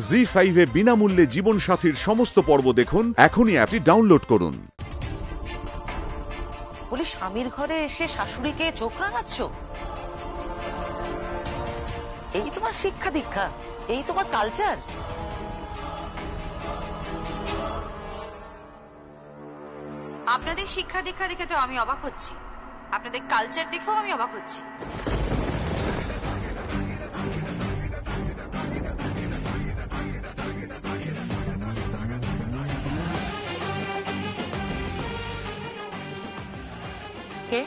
জি5 এ বিনামূল্যে জীবনসাথীর সমস্ত পর্ব দেখুন এখনই অ্যাপটি ডাউনলোড করুন। বলি স্বামীর ঘরে এসে শাশুড়িকে চোখ রাঙাচ্ছ? এই তোমার শিক্ষা দীক্ষা? এই তোমার কালচার? আপনাদের শিক্ষা দীক্ষা দেখে তো আমি অবাক হচ্ছি, আপনাদের কালচার দেখেও আমি অবাক হচ্ছি। কে?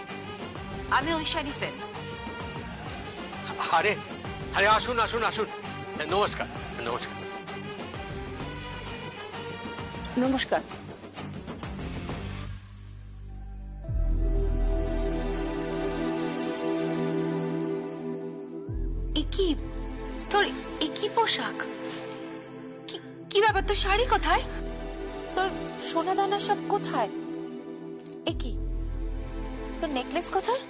আমি ঐশানী সেন। আরে আরে আসুন আসুন আসুন, নমস্কার নমস্কার। নমস্কার। একই তোর একই পোশাক, কি ব্যাপার? তোর শাড়ি কোথায়? তোর সোনা দানা সব কোথায়? একই তোর নেকলেস কোথায়?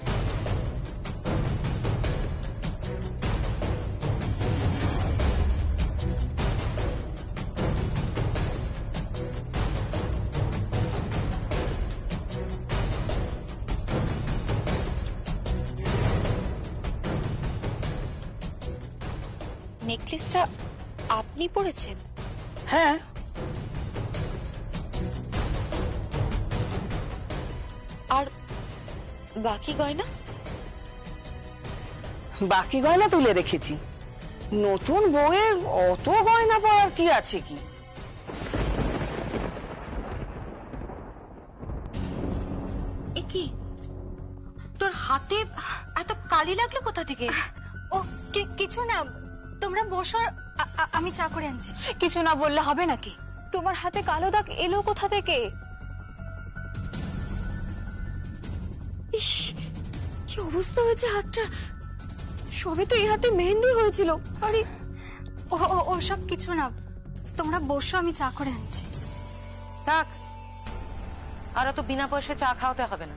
নেকলেসটা আপনি পরেছেন? হ্যাঁ। আর বাকি গয়না? বাকি গয়না তুলে রেখেছি। নতুন বউয়ের অত গয়না পরার কি আছে কি? একই তোর হাতে এত কালি লাগলো কোথা থেকে? ও কিছু না, তোমরা বসো, আমি চা করে আনছি। কিছু না বললে হবে নাকি? তোমার হাতে কালো দাগ এলো কোথা থেকে? ইস, কি অবস্থা হয়েছে হাতটা! সবে তো এই হাতে মেহেন্দি হয়েছিল। আরে ও সব কিছু না, তোমরা বসো, আমি চা করে আনছি। থাক, আর তো বিনা পয়সা চা খাওয়াতে হবে না।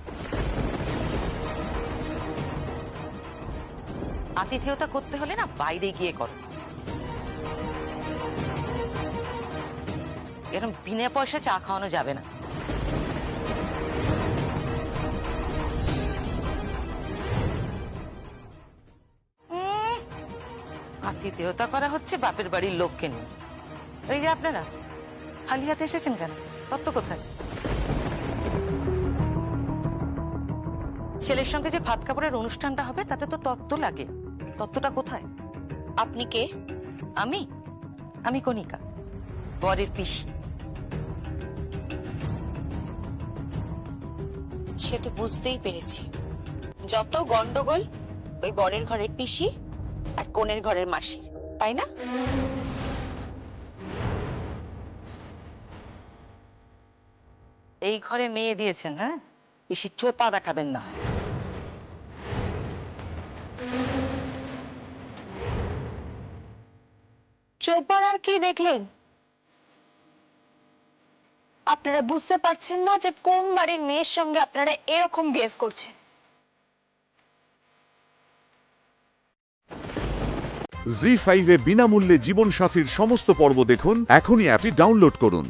আতিথেয়তা করতে হলে না বাইরে গিয়ে করো, এরকম বিনা পয়সা চা খাওয়ানো যাবে না। আতিথেয়তা করা হচ্ছে বাপের বাড়ির লোককে নিয়ে। এই যে আপনারা খালি হাতে এসেছেন কেন? তত্ত্ব কোথায়? ছেলের সঙ্গে যে ভাত কাপড়ের অনুষ্ঠানটা হবে তাতে তো তত্ত্ব লাগে, তত্ত্বটা কোথায়? আপনি কে? আমি কণিকা, বরের পিসি। সে তো বুঝতেই পেরেছি, যত গন্ডগোল ওই বরের ঘরের পিসি আর কোণের ঘরের মাসি, তাই না? এই ঘরে মেয়ে দিয়েছেন, হ্যাঁ? বেশি চোপা দেখাবেন না। চোপার আর কি দেখলেন? আপনারা বুঝতে পারছেন না যে কোন বাড়ির মেয়ের সঙ্গে আপনারা এরকম বিহেভ করছেন? জি5 এ বিনামূল্যে জীবনসাথীর সমস্ত পর্ব দেখুন এখনই অ্যাপটি ডাউনলোড করুন।